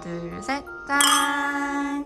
둘, 셋, 짠!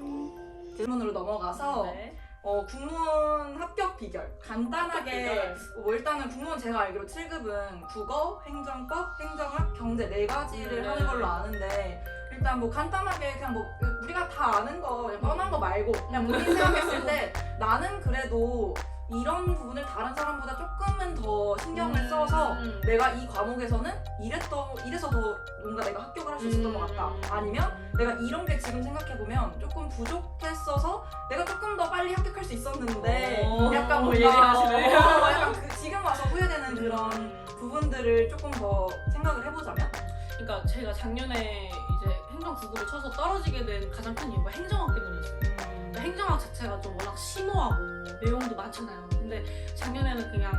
질문으로 넘어가서 네. 국문 합격 비결 간단하게 합격 뭐 일단은 국문 제가 알기로 7급은 국어, 행정법, 행정학, 경제 4가지를 네. 하는 걸로 아는데 일단 뭐 간단하게 그냥 뭐 우리가 다 아는 거 그냥 뻔한 거 말고 그냥 본인 생각했을 때 나는 그래도 이런 부분을 다른 사람보다 조금은 더 신경을 써서 내가 이 과목에서는 이래서 더 뭔가 내가 합격을 할 수 있었던 것 같다. 아니면 내가 이런 게 지금 생각해보면 조금 부족했어서 내가 조금 더 빨리 합격할 수 있었는데 약간 뭔가 예리하시네. 약간 지금 와서 후회되는 그런 부분들을 조금 더 생각을 해보자면 그러니까 제가 작년에 이제 행정 9급을 쳐서 떨어지게 된 가장 큰 이유가 행정학 때문이었어요. 그러니까 행정학 자체가 좀 워낙 심오하고 내용도 많잖아요. 근데 작년에는 그냥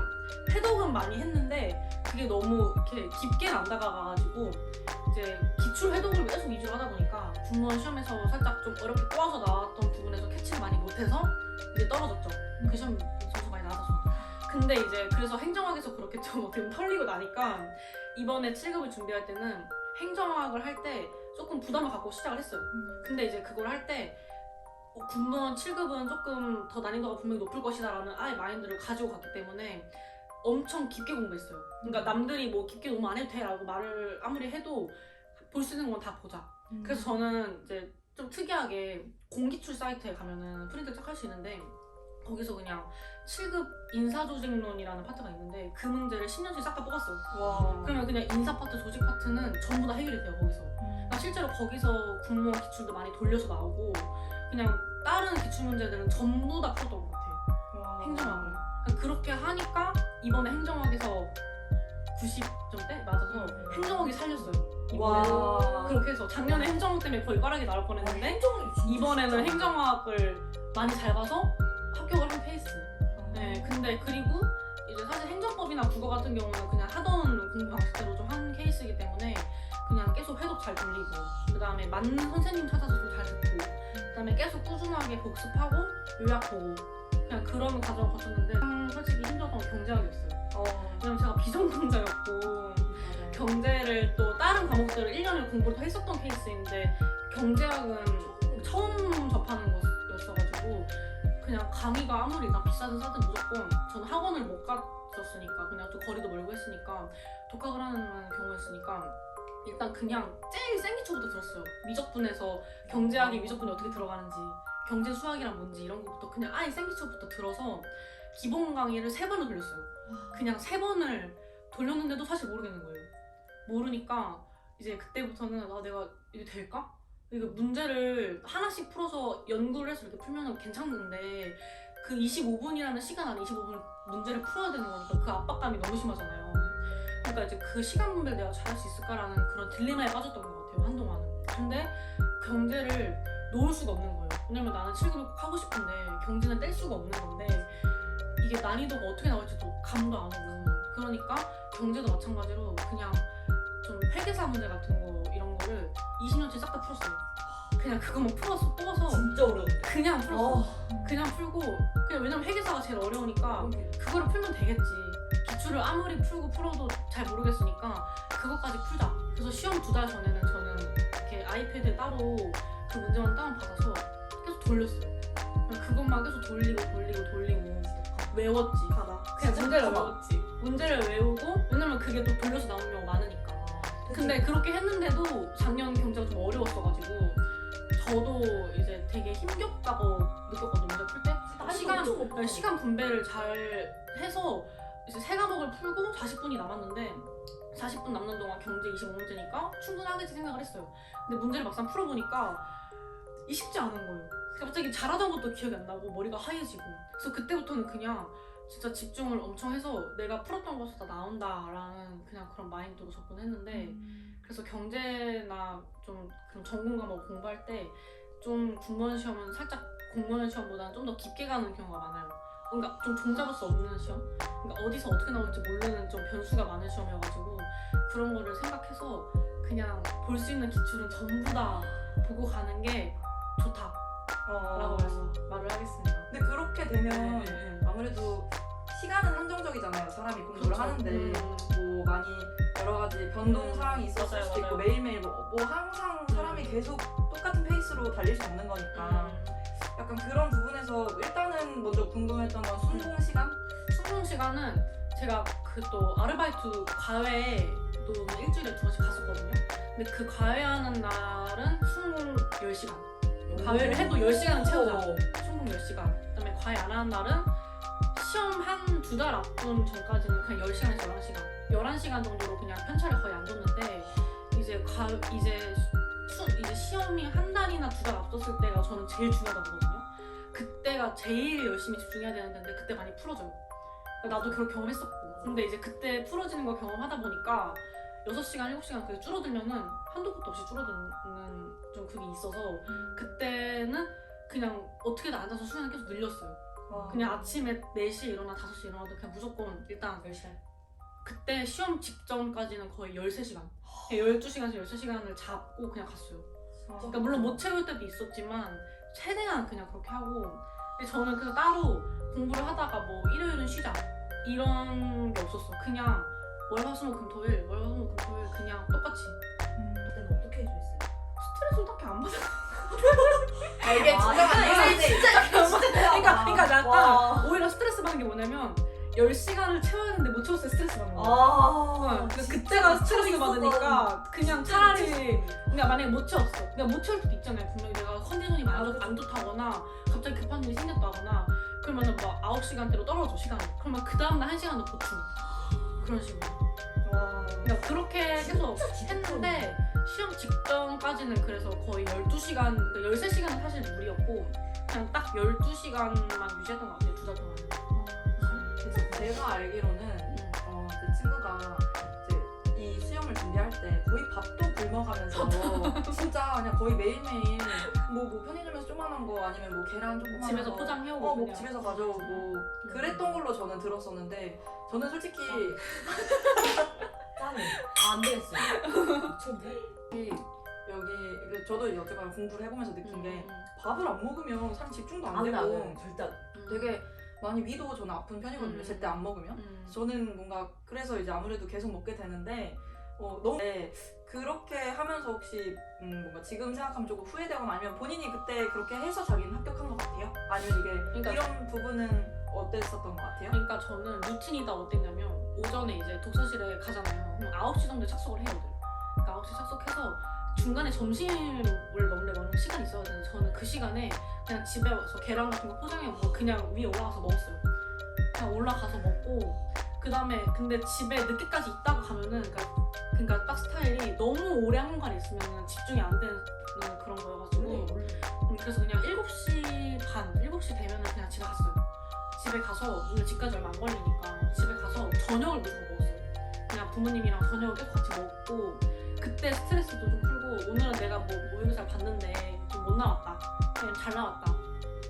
패독은 많이 했는데 그게 너무 이렇게 깊게 안 다가가가지고 이제 기출 해독을 계속 위주로 하다 보니까 공무원 시험에서 살짝 좀 어렵게 꼬아서 나왔던 부분에서 캐치를 많이 못해서 이제 떨어졌죠. 그 시험 점수 많이 나와서. 근데 이제 그래서 행정학에서 그렇게 좀 어떻게 보면 털리고 나니까 이번에 7급을 준비할 때는 행정학을 할 때 조금 부담을 갖고 시작을 했어요. 근데 이제 그걸 할 때 군무원 7급은 조금 더 난이도가 분명히 높을 것이다 라는 아예 마인드를 가지고 갔기 때문에 엄청 깊게 공부했어요. 그러니까 남들이 뭐 깊게 너무 안 해도 돼 라고 말을 아무리 해도 볼 수 있는 건 다 보자. 그래서 저는 이제 좀 특이하게 공기출 사이트에 가면은 프린트 딱 할 수 있는데 거기서 그냥 7급 인사조직론이라는 파트가 있는데 그 문제를 10년씩 싹 다 뽑았어요. 와. 그러면 그냥 인사 파트, 조직 파트는 전부 다 해결이 돼요, 거기서. 그러니까 실제로 거기서 공무원 기출도 많이 돌려서 나오고 그냥 다른 기출 문제들은 전부 다 풀었던 것 같아요. 행정학을. 그러니까 그렇게 하니까 이번에 행정학에서 90점대 맞아서 행정학이 살렸어요. 이번에. 와. 그렇게 해서 작년에 행정학 때문에 거의 빠르게 나올 뻔했는데 이번에는 행정학을 많이 잘 봐서 합격을 한 케이스. 네, 근데 그리고 이제 사실 행정법이나 국어 같은 경우는 그냥 하던 공부 방식대로 좀 한 케이스이기 때문에 그냥 계속 회독 잘 돌리고 그 다음에 맞는 선생님 찾아서 좀 잘 듣고 그 다음에 계속 꾸준하게 복습하고 요약 보고 그냥 그런 과정을 거쳤는데 솔직히 힘들었던 건 경제학이었어요. 왜냐면 제가 비전공자였고 경제를 또 다른 과목들을 1년을 공부를 더 했었던 케이스인데 경제학은 처음 접하는 것이었어가지고 그냥 강의가 아무리 나 비싸든 싸든 무조건 저는 학원을 못 갔었으니까 그냥 또 거리도 멀고 했으니까 독학을 하는 경우였으니까 일단 그냥 제일 센 기초부터 들었어요. 미적분에서 경제학이 미적분이 어떻게 들어가는지 경제 수학이란 뭔지 이런 것부터 그냥 아예 센 기초부터 들어서 기본 강의를 3번을 돌렸어요. 그냥 3번을 돌렸는데도 사실 모르겠는 거예요. 모르니까 이제 그때부터는 내가 이게 될까? 이거 문제를 하나씩 풀어서 연구를 해서 이렇게 풀면 괜찮은데 그 25분이라는 시간 안에 25분을 문제를 풀어야 되는 거니까 그 압박감이 너무 심하잖아요. 그러니까 이제 그 시간 분배를 내가 잘할 수 있을까라는 그런 딜레마에 빠졌던 것 같아요, 한동안은. 근데 경제를 놓을 수가 없는 거예요. 왜냐면 나는 7급을 꼭 하고 싶은데 경제는 뗄 수가 없는 건데 이게 난이도가 어떻게 나올지도 감도 안 오고 그러니까 경제도 마찬가지로 그냥 좀 회계사 문제 같은 거 이런 거를 20년째 싹 다 풀었어요. 그냥 그거만 뽑아서 진짜 어려운데. 그냥 풀었어. 그냥 풀고 그냥 왜냐면 회계사가 제일 어려우니까 그거를 풀면 되겠지. 기출을 아무리 풀어도 잘 모르겠으니까 그것까지 풀자. 그래서 시험 2달 전에는 저는 이렇게 아이패드에 따로 그 문제만 다운받아서 계속 돌렸어요. 그냥 그것만 계속 돌리고 외웠지. 그냥 문제를 외웠지. 문제를 외우고 왜냐면 그게 또 돌려서 나오는 경우가 많으니까. 근데 그렇게 했는데도 작년 경제가 좀 어려웠어가지고 저도 이제 되게 힘겹다고 느꼈거든요. 문제 풀 때 시간 분배를 잘 해서 이제 3과목을 풀고 40분이 남았는데 40분 남는 동안 경제 25문제니까 충분하겠지 생각을 했어요. 근데 문제를 막상 풀어보니까 쉽지 않은 거예요. 갑자기 잘하던 것도 기억이 안 나고 머리가 하얘지고 그래서 그때부터는 그냥 진짜 집중을 엄청 해서 내가 풀었던 것이 다 나온다라는 그냥 그런 마인드로 접근했는데 그래서 경제나 좀 그런 전공 과목 공부할 때 좀 공무원 시험은 살짝 공무원 시험보다는 좀 더 깊게 가는 경우가 많아요. 그러니까 좀 종잡을 수 없는 시험? 그러니까 어디서 어떻게 나올지 모르는 좀 변수가 많은 시험이어가지고 그런 거를 생각해서 그냥 볼 수 있는 기출은 전부 다 보고 가는 게 좋다 라고 말을 하겠습니다. 근데 그렇게 되면 아무래도 시간은 한정적이잖아요. 사람이 공부를 그렇죠. 하는데 뭐 많이 여러 가지 변동 사항이 있었을 맞아요, 수도 있고 맞아요. 매일매일 뭐 항상 사람이 계속 똑같은 페이스로 달릴 수 없는 거니까 약간 그런 부분에서 일단은 먼저 궁금했던 건 순공 시간? 수능 시간은 제가 그 또 아르바이트 과외도 일주일에 2번씩 갔었거든요. 근데 그 과외하는 날은 순공 10시간. 과외를 해도 10시간은 채우자. 순공 10시간. 그다음에 과외 안 하는 날은 시험 한 2달 앞둔 전까지는 그냥 10시간에서 11시간. 11시간 정도로 그냥 편차를 거의 안 줬는데 이제 이제 시험이 한 달이나 2달 앞섰을 때가 저는 제일 중요하다고 보거든요. 그때가 제일 열심히 집중해야 되는 데인데 그때 많이 풀어져요. 나도 그걸 경험했었고. 근데 이제 그때 풀어지는 걸 경험하다 보니까 6시간, 7시간 그게 줄어들면은 한도 끝도 없이 줄어드는 좀 그게 있어서 그때는 그냥 어떻게든 앉아서 수면을 계속 늘렸어요. 그냥 아침에 4시에 일어나 5시에 일어나도 그냥 무조건 일단 10시간. 그때 시험 직전까지는 거의 13시간 12시간에서 13시간을 잡고 그냥 갔어요. 그러니까 물론 못 채울 때도 있었지만 최대한 그냥 그렇게 하고 근데 저는 그래서 따로 공부를 하다가 뭐 일요일은 쉬자 이런 게 없었어. 그냥 월화수목금토일 그냥 똑같이 그때는 어떻게 해줬어요? 스트레스를 딱히 안 받아. 이게 그러니까 약간 오히려 스트레스 받는 게 뭐냐면 10시간을 채워야 되는데 못 채웠을 때 스트레스 받는 거야. 그때가 스트레스 받으니까 그냥 차라리 그러니까 만약에 못 채웠어. 그러니까 못 채울 때도 있잖아요. 분명히 내가 컨디션이 안 좋다거나 갑자기 급한 일이 생겼다거나 그러면은 막 9시간대로 떨어져 시간이. 그러면 그 다음날 1시간 더 보충. 그런 식으로. 그러니까 그렇게 계속 했는데 시험 직전까지는 그래서 거의 12시간, 그러니까 13시간은 사실 무리였고 그냥 딱 12시간만 유지했던 것 같아요. 2달 동안. 제가 알기로는 그 친구가 이제 이 시험을 준비할 때 거의 밥도 굶어가면서 진짜 그냥 거의 매일매일 뭐 편의점에서 조그만한 거 아니면 뭐 계란 조그만한 집에서 거 포장해오고 뭐 그냥. 집에서 가져오고 그랬던 걸로 저는 들었었는데 저는 솔직히 짠해. 안 되겠어요. 미쳤네. 여기 저도 이제 어쨌거나 공부를 해보면서 느낀 게 밥을 안 먹으면 사실 집중도 안 안 되고 나요. 절대. 되게 많이 위도 저는 아픈 편이거든요. 제때 안 먹으면. 저는 뭔가 그래서 이제 아무래도 계속 먹게 되는데 너무 그렇게 하면서 혹시 뭔가 지금 생각하면 조금 후회되거나 아니면 본인이 그때 그렇게 해서 자기는 합격한 것 같아요? 아니면 이게 그러니까 이런 부분은 어땠었던 것 같아요? 그러니까 저는 루틴이 다 어땠냐면 오전에 이제 독서실에 가잖아요. 그럼 9시 정도에 착석을 해요. 그러니까 9시 착석해서 중간에 점심을 먹는데 많은 시간이 있어야 되는데 저는 그 시간에 그냥 집에 와서 계란 같은 거 포장해 먹고 그냥 위에 올라가서 먹었어요. 그냥 올라가서 먹고 그 다음에 근데 집에 늦게까지 있다가 가면은 그러니까 딱 스타일이 너무 오래 한 공간에 있으면 집중이 안 되는 그런 거여가지고 그래서 그냥 7시 반, 7시 되면은 그냥 집에 갔어요. 집에 가서 오늘 집까지 얼마 안 걸리니까 집에 가서 저녁을 무조건 먹었어요. 그냥 부모님이랑 저녁을 계속 같이 먹고 그때 스트레스도 좀 풀고 오늘은 내가 뭐 모의고사를 봤는데 좀 못 나왔다. 그냥 잘 나왔다.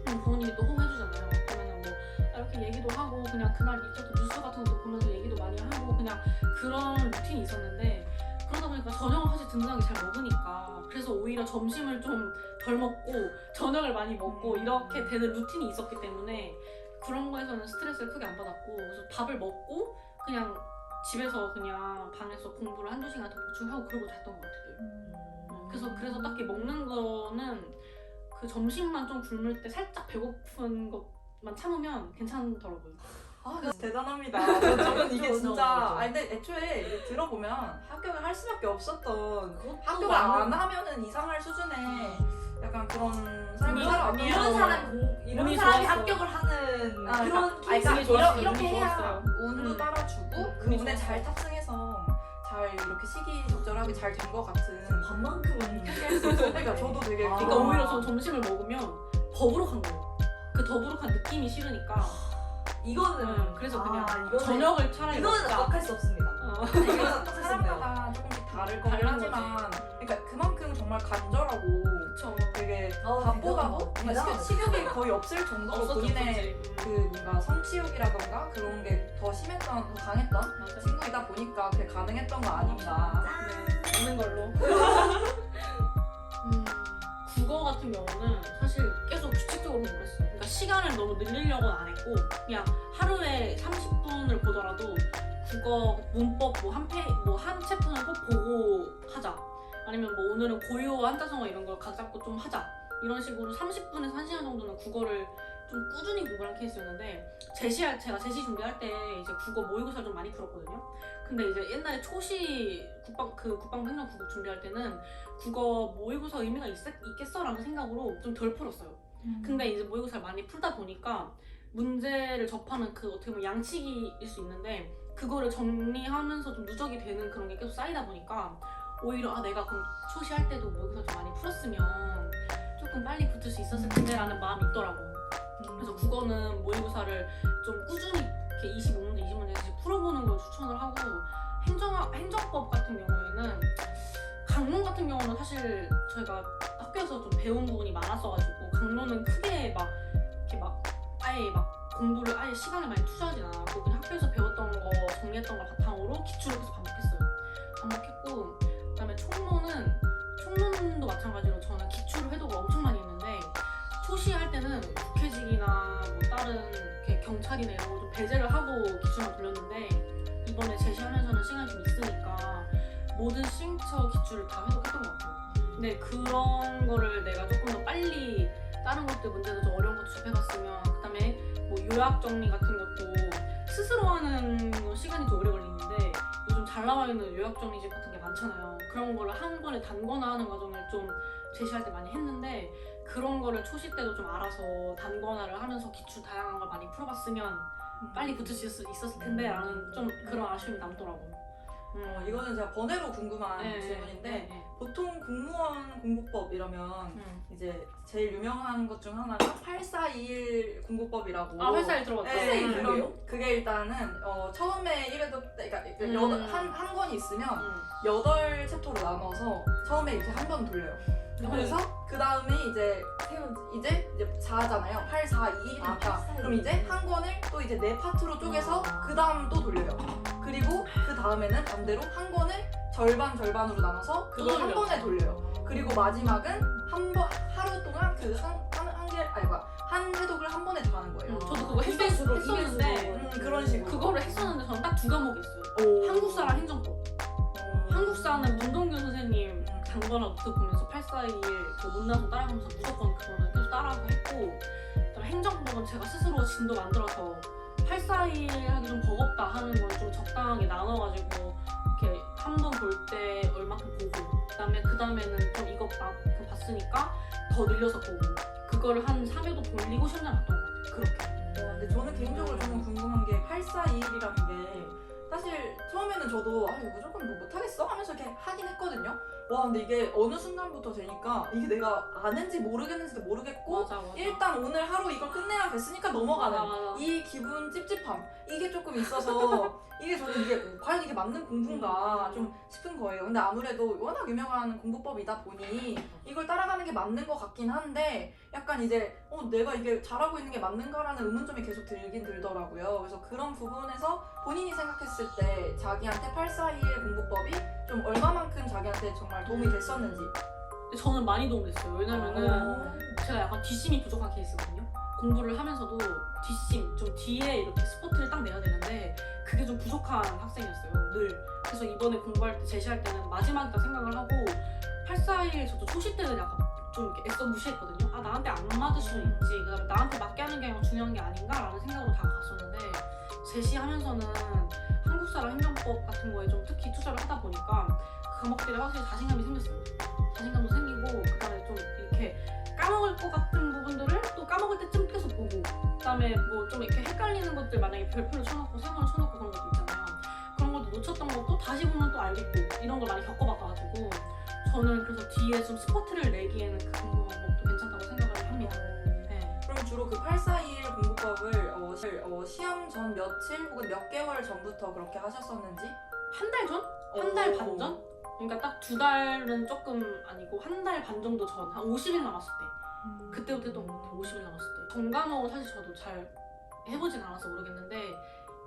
그럼 부모님이 또 호응해주잖아요. 그러면은 뭐 이렇게 얘기도 하고 그냥 그날 있었던 뉴스 같은 것도 보면서 얘기도 많이 하고 그냥 그런 루틴이 있었는데 그러다 보니까 저녁을 사실 든든하게 잘 먹으니까 그래서 오히려 점심을 좀 덜 먹고 저녁을 많이 먹고 이렇게 되는 루틴이 있었기 때문에 그런 거에서는 스트레스를 크게 안 받았고 그래서 밥을 먹고 그냥 집에서 그냥 방에서 공부를 1~2시간 더 보충하고 그러고 잤던 것 같아요. 그래서 딱히 먹는 거는 그 점심만 좀 굶을 때 살짝 배고픈 것만 참으면 괜찮더라고요. 그래서 대단합니다. 저는 이게 그렇죠, 진짜 그렇죠. 근데 애초에 이게 들어보면 합격을 할 수밖에 없었던 그것도 합격을 안 하면은 이상할 수준의 약간 그런 삶을 아니요, 살아왔던 아니요. 이런 거죠. 사람이 운이 좋았어. 합격을 하는 그런 케이스. 운이 좋았어요. 이렇게 운이 해야 좋았어요. 운도 따라주고 그 운이 운에 좋았어요. 잘 탑승해서 잘 이렇게 시기적절하게 잘 된 것 같은. 밥만큼은 포기할 수 없어. 그러니까 저도 되게 그러니까 오히려 전 점심을 먹으면 더부룩한 거예요. 그 더부룩한 느낌이 싫으니까 이거는 그래서 그냥 이거는- 저녁을 차라리 이거는 먹자. 압박할 수 없습니다. 이거는 압박할 수 없네요. 사람마다 조금씩 다를 거긴 다른 하지만 거지. 그러니까 그만큼 정말 간절하고 그쵸. 되게 대단하다. 밥보다도 대단하다. 식욕이 거의 없을 정도로 없었죠, 본인의 없었지. 그 뭔가 성취욕이라던가 그런 게 더 심했던, 더 강했던 맞아요. 친구이다 보니까 그게 가능했던 거 아닌가. 네, 없는 걸로. 국어 같은 경우는 사실 계속 규칙적으로 공부했어요. 그러니까 시간을 너무 늘리려고는 안 했고 그냥 하루에 30분을 보더라도 국어 문법 뭐 한 챕터는 꼭 보고 하자. 아니면 뭐 오늘은 고유 한자성어 이런 걸 각 잡고 좀 하자. 이런 식으로 30분에서 1시간 정도는 국어를 좀 꾸준히 공부한 케이스였는데 제가 제시 준비할 때 이제 국어 모의고사를 좀 많이 풀었거든요. 근데 이제 옛날에 초시 국방부 행정국어 준비할 때는 국어 모의고사 의미가 있겠어라는 생각으로 좀 덜 풀었어요. 근데 이제 모의고사를 많이 풀다 보니까 문제를 접하는 그 어떻게 보면 양치기일 수 있는데 그거를 정리하면서 좀 누적이 되는 그런 게 계속 쌓이다 보니까 오히려 내가 그럼 초시할 때도 모의고사 좀 많이 풀었으면 조금 빨리 붙을 수 있었을 텐데 라는 마음이 있더라고. 그래서 국어는 모의고사를 좀 꾸준히 이렇게 25문제, 20문제씩 풀어보는 걸 추천을 하고 행정법 같은 경우에는 강론 같은 경우는 사실 저희가 학교에서 좀 배운 부분이 많았어가지고 강론은 크게 아예 공부를 아예 시간을 많이 투자하진 않았고 그냥 학교에서 배웠던 거 정리했던 걸 바탕으로 기출을 계속 반복했고 그다음에 총론도 마찬가지로 저는 기출 회도가 엄청 많이 했는데 초시할 때는 국회직이나 뭐 다른 이렇게 경찰이나 이런 거 좀 배제를 하고 기출만 돌렸는데 이번에 제시하면서는 시간이 좀 있으니까 모든 시행처 기출을 다 회독했던 것 같아요. 근데 그런 거를 내가 조금 더 빨리 다른 것들 문제도 좀 어려운 것도 접해봤으면 그다음에 뭐 요약 정리 같은 것도 스스로 하는 건 시간이 좀 오래 걸리는데 요즘 잘 나와 있는 요약 정리집 같은 게 많잖아요. 그런 거를 한 번에 단거나 하는 과정을 좀 제시할 때 많이 했는데 그런 거를 초시 때도 좀 알아서 단거나를 하면서 기출 다양한 걸 많이 풀어봤으면 빨리 붙을 수 있었을 텐데 라는 좀 그런 아쉬움이 남더라고. 이거는 제가 번외로 궁금한 질문인데 보통 공무원 공부법 이러면 이제 제일 유명한 것 중 하나가 8421 공부법이라고. 8421 들어봤죠. 네, 그게 일단은 처음에 1회도 그러니까 한 권이 있으면 8챕터로 나눠서 처음에 이렇게 한 번 돌려요. 그래서 그 다음에 이제 4잖아요. 8, 4, 2, 1이니까 그럼 이제 한 권을 또 이제 4파트로 쪼개서 그 다음 또 돌려요. 그리고 그 다음에는 반대로 한 권을 절반으로 나눠서 그걸 한 번에 돌려요. 그리고 마지막은 하루 동안 그 한 회독을 한 번에 다 하는 거예요. 저도 그거 했었는데 그런 식으로 그거를 했었는데 저는 딱 2과목이 있어요. 한국사랑 행정법. 한국사는 문동균 선생님 단거나 노트 보면서 8421 그 문나서 따라가면서 무조건 그거는 계속 따라하고 했고 그다음에 행정법은 제가 스스로 진도 만들어서 841 하기 좀 버겁다 하는 걸 좀 적당하게 나눠가지고 이렇게 한 번 볼 때 얼마큼 보고 그 다음에는 좀 이거 봤으니까 더 늘려서 보고 그거를 한 3회도 돌리고 시험장 갔던 것 같아요. 그렇게. 근데 저는 개인적으로 정말 궁금한 게 8421이라는 게 사실 처음에는 저도 이거 무조건 뭐 못하겠어? 하면서 이렇게 하긴 했거든요. 와 근데 이게 어느 순간부터 되니까 이게 내가 아는지 모르겠는지도 모르겠고 맞아. 일단 오늘 하루 이걸 끝내야겠으니까 넘어가는 맞아. 이 기분 찝찝함 이게 조금 있어서 저는 과연 이게 맞는 공부인가 좀 싶은 거예요. 근데 아무래도 워낙 유명한 공부법이다 보니 이걸 따라가는 게 맞는 것 같긴 한데 약간 이제 내가 이게 잘하고 있는 게 맞는가라는 의문점이 계속 들긴 들더라고요. 그래서 그런 부분에서 본인이 생각했을 때 자기한테 841 공부법이 좀 얼마만큼 자기한테 정말 도움이 됐었는지. 근데 저는 많이 도움됐어요. 왜냐면은 제가 약간 뒷심이 부족한 케이스거든요. 공부를 하면서도 뒷심, 좀 뒤에 이렇게 스포트를 딱 내야 되는데 그게 좀 부족한 학생이었어요. 늘. 그래서 이번에 공부할 때 제시할 때는 마지막이다 생각을 하고 841 저도 초시 때는 약간 좀 이렇게 애써 무시했거든요. 나한테 안 맞을 수는 있지. 그다음에 나한테 맞게 하는 게 중요한 게 아닌가라는 생각으로 다가갔었는데 제시하면서는 한국사랑 행정법 같은 거에 좀 특히 투자를 하다 보니까 그 과목들에 확실히 자신감이 생겼어요. 자신감도 생기고 그다음에 좀 이렇게 까먹을 것 같은 부분들을 또 까먹을 때쯤 계속 보고 그다음에 뭐 좀 이렇게 헷갈리는 것들 만약에 별표를 쳐놓고 세모를 쳐놓고 그런 것도 있잖아요. 그런 것도 놓쳤던 것도 다시 보면 또 알겠고 이런 걸 많이 겪어봐가지고 저는 그래서 뒤에 좀 스포트를 내기에는 그 공부 방법도 괜찮다고 생각을 합니다. 네. 그럼 주로 그 841 공부법을 시험 전 며칠 혹은 몇 개월 전부터 그렇게 하셨었는지? 한 달 전? 한 달 반 전? 그러니까 딱 2달은 조금 아니고 한 달 반 정도 전, 한 50일 남았을 때 그때부터 했던 것 같아요. 50일 남았을 때 전과목은 사실 저도 잘 해보진 않아서 모르겠는데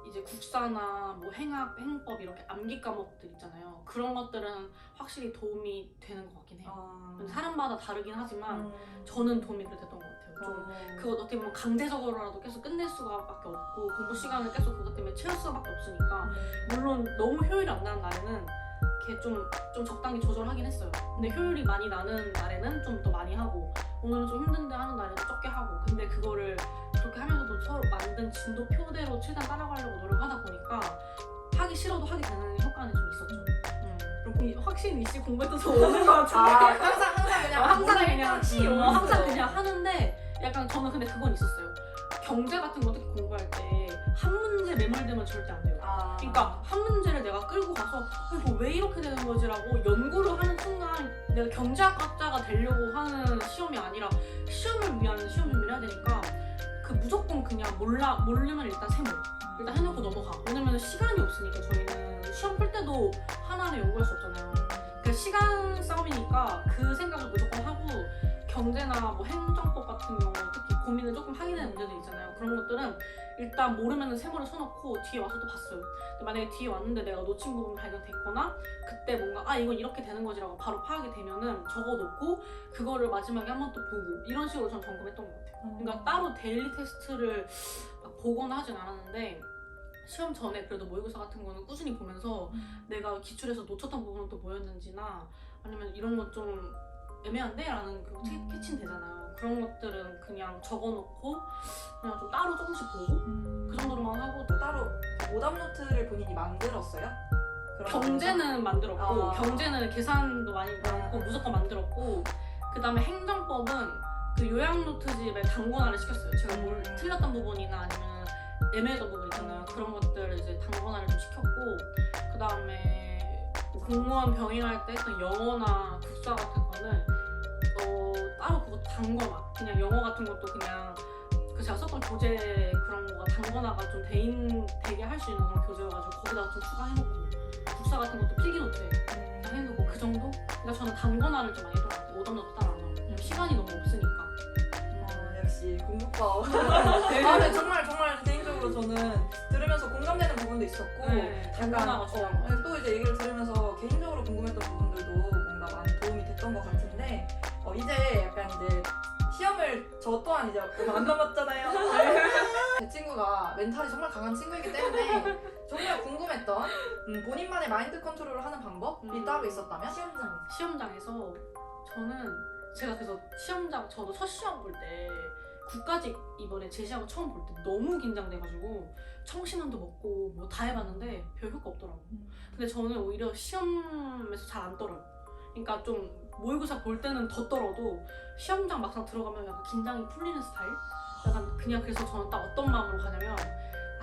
이제 국사나 뭐 행법 이렇게 암기 과목들 있잖아요. 그런 것들은 확실히 도움이 되는 것 같긴 해요. 사람마다 다르긴 하지만 저는 도움이 됐던 것 같아요. 좀 그거 어떻게 보면 강제적으로라도 계속 끝낼 수밖에 없고 공부 시간을 계속 그것 때문에 채울 수밖에 없으니까 물론 너무 효율이 안 나는 날에는 이렇게 좀 적당히 조절하긴 했어요. 근데 효율이 많이 나는 날에는 좀 더 많이 하고 오늘은 좀 힘든데 하는 날에는 적게 하고 근데 그거를 그렇게 하면서도 서로 만든 진도표대로 최대한 따라가려고 노력하다 보니까 하기 싫어도 하게 되는 효과는 좀 있었죠. 그럼 확실히 이씨 공부했던 저 오는 것 같은데 항상 그냥 항상 그냥 항상 그냥 그냥 하는데 약간 저는 근데 그건 있었어요. 경제 같은 거 특히 공부할 때 한 문제 매몰되면 절대 안 돼요. 그러니까 한 문제를 내가 끌고 가서 이거 왜 이렇게 되는 거지라고 연구를 하는 순간 내가 경제학자가 되려고 하는 시험이 아니라 시험을 위한 시험 준비를 해야 되니까 그 무조건 그냥 모르면 일단 세모 일단 해놓고 넘어가. 왜냐면 시간이 없으니까 저희는 시험 풀 때도 하나하나 연구할 수 없잖아요. 그러니까 시간 싸움이니까 그 생각을 무조건 하고 경제나 뭐 행정법 같은 경우 특히 고민을 조금 하게 되는 문제들 있잖아요. 그런 것들은 일단 모르면 세모를 쳐놓고 뒤에 와서 또 봤어요. 근데 만약에 뒤에 왔는데 내가 놓친 부분이 발견됐거나 그때 뭔가 이건 이렇게 되는 거지라고 바로 파악이 되면은 적어놓고 그거를 마지막에 한 번 또 보고 이런 식으로 전 점검했던 것 같아요. 그러니까 따로 데일리 테스트를 막 보거나 하진 않았는데 시험 전에 그래도 모의고사 같은 거는 꾸준히 보면서 내가 기출에서 놓쳤던 부분은 또 뭐였는지나 아니면 이런 건 좀 애매한데? 라는 그 캐치는 되잖아요. 그런 것들은 그냥 적어놓고 그냥 좀 따로 조금씩 보고 그 정도로만 하고 또 따로 오답 노트를 본인이 만들었어요? 그런 경제는 만들었고 경제는 계산도 많이 많고 아. 무조건 만들었고 그 다음에 행정법은 그 요약 노트집에 단권화를 시켰어요. 제가 뭘 틀렸던 부분이나 아니면 애매했던 부분 있잖아요. 그런 것들을 이제 단권화를 좀 시켰고 그 다음에 공무원 병행할 때 했던 영어나 국사 같은 거는 따로 그거 단권화 그냥 영어 같은 것도 그냥 그 제가 썼던 교재 그런 거가 단권화가 좀 되게 할 수 있는 그런 교재여가지고 거기다가 좀 추가해놓고 국사 같은 것도 필기 노트에 해놓고 그 정도? 그러니까 저는 단권화를 좀 많이 했더라고요. 오답 노트 따라 안 하고 시간이 너무 없으니까. 역시 공부법. 근데 정말 개인적으로 저는 들으면서 공감되는 부분도 있었고 단권화가 중요한 거. 또 이제 얘기를 들으면서 개인적으로 궁금했던 부분들도 뭔가 많이 도움이 됐던 것 같은데 이제 약간 이제 시험을 저 또한 이제 얼마 안 남았잖아요. 제 친구가 멘탈이 정말 강한 친구이기 때문에 정말 궁금했던 본인만의 마인드 컨트롤을 하는 방법이 따로 있었다면? 시험장에서 저는 제가 그래서 저도 첫 시험 볼 때 국가직 이번에 제시하고 처음 볼 때 너무 긴장돼가지고 청신환도 먹고 뭐 다 해봤는데 별 효과 없더라고. 근데 저는 오히려 시험에서 잘 안 떨어요. 그러니까 좀 모의고사 볼 때는 더 떨어도 시험장 막상 들어가면 약간 긴장이 풀리는 스타일? 약간 그냥 그래서 저는 딱 어떤 마음으로 가냐면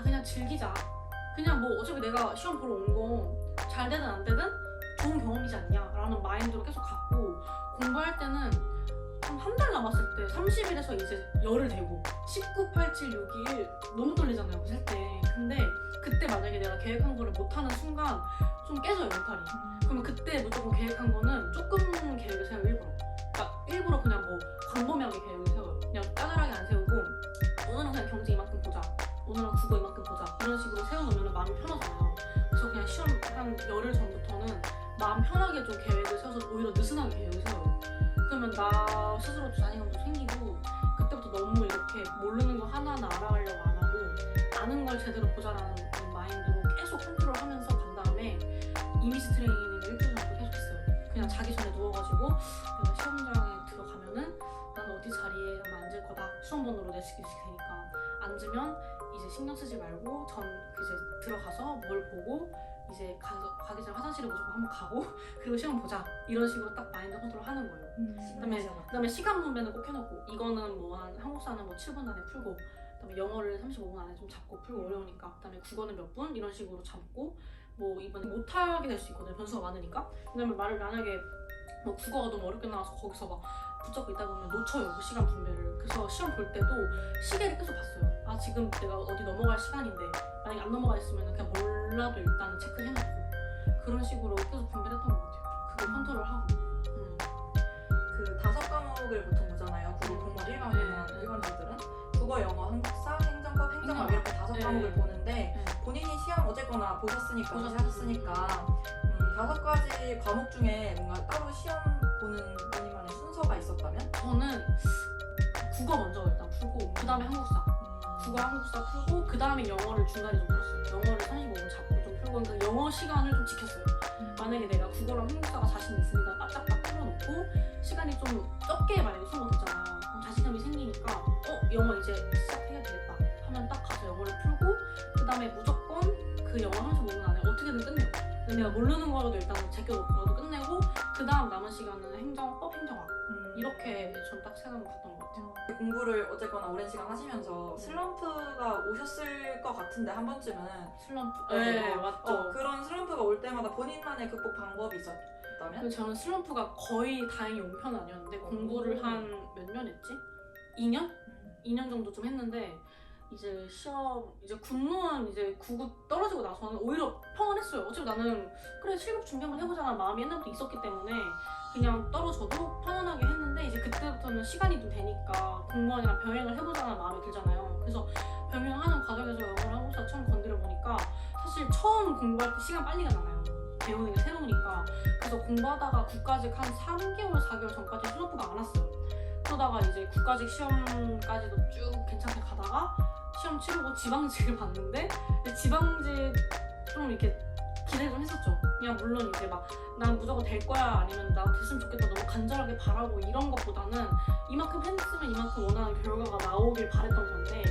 그냥 즐기자. 그냥 뭐 어차피 내가 시험 보러 온 거 잘 되든 안 되든 좋은 경험이지 않냐 라는 마인드로 계속 갔고 공부할 때는 한 달 남았을 때 30일에서 이제 열을 대고 19, 8, 7, 6, 2일 너무 떨리잖아요 그 셀 때. 근데 그때 만약에 내가 계획한 거를 못하는 순간 좀 깨져요 멘탈이. 그러면 그때 무조건 계획한 거는 조금 계획을 세워요 일부러. 그러니까 일부러 그냥 뭐 광범위하게 계획을 세워요. 그냥 짜잘하게 안 세우고 오늘은 그냥 경제 이만큼 보자, 오늘은 국어 이만큼 보자 이런 식으로 세워놓으면 마음이 편하잖아요. 그래서 그냥 시험 한 열흘 전부터는 마음 편하게 좀 계획을 세워서 오히려 느슨하게 계획을 세워요. 그러면 나 스스로 자신감도 생기고 그때부터 너무 이렇게 모르는 거 하나하나 알아가려고 안 하고 아는 걸 제대로 보자라는 마인드로 계속 컨트롤하면서 간 다음에 이미지 트레이닝을 일주일 정도 계속 했어요. 그냥 자기 전에 누워가지고 내가 시험장에 들어가면은 나는 어디 자리에 아마 앉을 거다. 수험번호로 내 시킬 테니까 앉으면 이제 신경 쓰지 말고 이제 들어가서 뭘 보고 이제 가기 전에 화장실에 무조건 한번 가고 그리고 시험 보자 이런 식으로 딱 마인드 컨트롤 하는 거예요. 그다음에 시간 분배는 꼭 해놓고 이거는 뭐 한 한국사는 뭐 7분 안에 풀고 그다음에 영어를 35분 안에 좀 잡고 풀고 어려우니까 그다음에 국어는 몇 분 이런 식으로 잡고 뭐 이번에 못하게 될 수 있거든요 변수가 많으니까. 왜냐면 만약에 뭐 국어가 너무 어렵게 나와서 거기서 막 붙잡고 있다 보면 놓쳐요 그 시간 분배를. 그래서 시험 볼 때도 시계를 계속 봤어요. 지금 내가 어디 넘어갈 시간인데 만약에 안 넘어가 있으면 그냥 몰라도 일단은 체크해놓고 그런 식으로 계속 분배를 했던 것 같아요. 그거 컨트롤하고. 그 5과목을 보통 보잖아요. 국어, 국어, 일반인들은 국어, 영어, 한국사, 행정법, 행정학 이렇게 5과목을 보는데 본인이 시험 어쨌거나 보셨으니까 5가지 과목 중에 뭔가 따로 시험 보는 본인만의 순서가 있었다면? 저는 국어 먼저 국어 한국사 풀고 그 다음에 영어를 중간에 좀 풀었어요. 영어를 35분 잡고 좀 풀고 그러니까 영어 시간을 좀 지켰어요. 만약에 내가 국어랑 한국사가 자신 있으니까 바짝딱 풀어놓고 시간이 좀 적게 만약에 수업이 되잖아요. 그럼 자신감이 생기니까 영어 이제 시작해야 되겠다 하면 딱 가서 영어를 풀고 그 다음에 무조건 그 영어 35분 안에 어떻게든 끝내요. 내가 모르는 거라도 일단 제껴놓고라도 끝내고 그 다음 남은 시간은 행정법, 행정학 이렇게 전 딱 생각을 갔던 것 같아요. 공부를 어쨌거나 오랜 시간 하시면서 슬럼프가 오셨을 것 같은데 한 번쯤은 슬럼프. 네, 맞죠. 그런 슬럼프가 올 때마다 본인만의 극복 방법이 있었다면? 근데 저는 슬럼프가 거의 다행히 온 편은 아니었는데 공부를 한 몇 년 했지? 2년? 2년 정도 좀 했는데 이제 시험 이제 군무원 이제 9급 떨어지고 나서는 오히려 평안했어요. 어차피 나는 그래 7급 준비 한번 해보자는 마음이 옛날부터 있었기 때문에 그냥 떨어져도 편안하게 했는데 이제 그때부터는 시간이 좀 되니까 공무원이랑 병행을 해보자는 마음이 들잖아요. 그래서 병행하는 과정에서 영어를 한국사 처음 건드려 보니까 사실 처음 공부할 때 시간 빨리 가잖아요. 배우는 게 새로우니까. 그래서 공부하다가 국가직 한 3개월, 4개월 전까지 슬럼프가 안 왔어요. 그러다가 이제 국가직 시험까지도 쭉 괜찮게 가다가 시험 치르고 지방직을 봤는데 지방직 좀 이렇게 기대 좀 했었죠. 그냥 물론 이제 막 난 무조건 될 거야 아니면 나 됐으면 좋겠다 너무 간절하게 바라고 이런 것보다는 이만큼 했으면 이만큼 원하는 결과가 나오길 바랬던 건데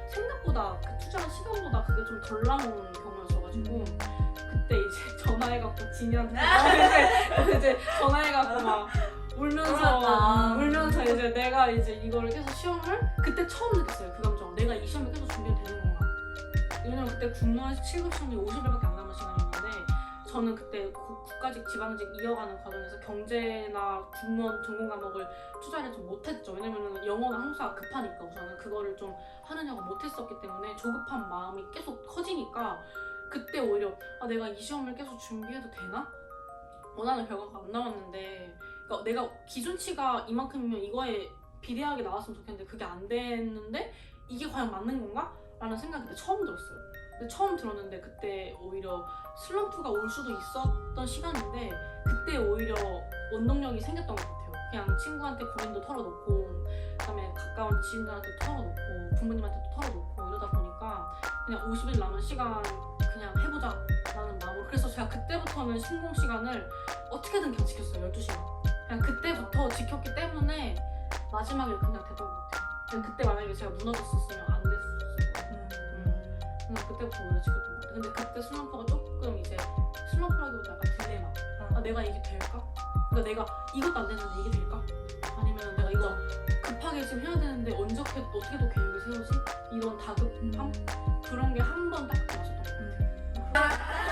생각보다 그 투자한 시간보다 그게 좀 덜 나오는 경우였어가지고 그때 이제 전화해갖고 진이한테 이제 전화해갖고 막 울면서 이제 내가 이제 이거를 계속 시험을 그때 처음 느꼈어요. 그 감정. 내가 이 시험을 계속 준비해도 되는 건가? 왜냐면 그때 군무원 7급 시험이 50일밖에 안 남은 시간이었는데 저는 그때 국가직, 지방직 이어가는 과정에서 경제나 군무원 전공 과목을 투자를 좀 못했죠. 왜냐면 영어나 한국사가 급하니까 우선은 그거를 좀 하느냐고 못했었기 때문에 조급한 마음이 계속 커지니까 그때 오히려 내가 이 시험을 계속 준비해도 되나? 원하는 결과가 안 나왔는데 그러니까 내가 기준치가 이만큼이면 이거에 비례하게 나왔으면 좋겠는데 그게 안 됐는데 이게 과연 맞는 건가? 라는 생각이 그때 처음 들었어요. 근데 처음 들었는데 그때 오히려 슬럼프가 올 수도 있었던 시간인데 그때 오히려 원동력이 생겼던 것 같아요. 그냥 친구한테 고민도 털어놓고 그다음에 가까운 지인들한테 털어놓고 부모님한테도 털어놓고 이러다 보니까 그냥 50일 남은 시간 그냥 해보자 라는 마음으로 그래서 제가 그때부터는 신공 시간을 어떻게든 그냥 지켰어요. 12시간 그냥 그때부터 지켰기 때문에 마지막에 그냥 됐던 것 같아요. 근데 그때 만약에 제가 무너졌었으면 안 됐었을 거예요. 그냥 그때부터 오히려 지켰던 것 같아요. 근데 그때 슬럼프가 조금 이제 슬럼프라기보다 약간 딜레마. 내가 이게 될까? 그러니까 내가 이것도 안 되는데 이게 될까? 아니면 내가 이거 급하게 지금 해야 되는데 어떻게 또 계획을 세우지? 이런 다급함? 그런 게 한 번 딱 왔었던 것 같아요.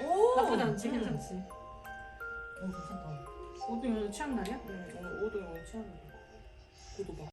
오! 나쁘지 않지? 괜찮지? 괜찮다. 오늘 취향 날이야? 오늘 오도 영어 취하는 거. 그도 봐.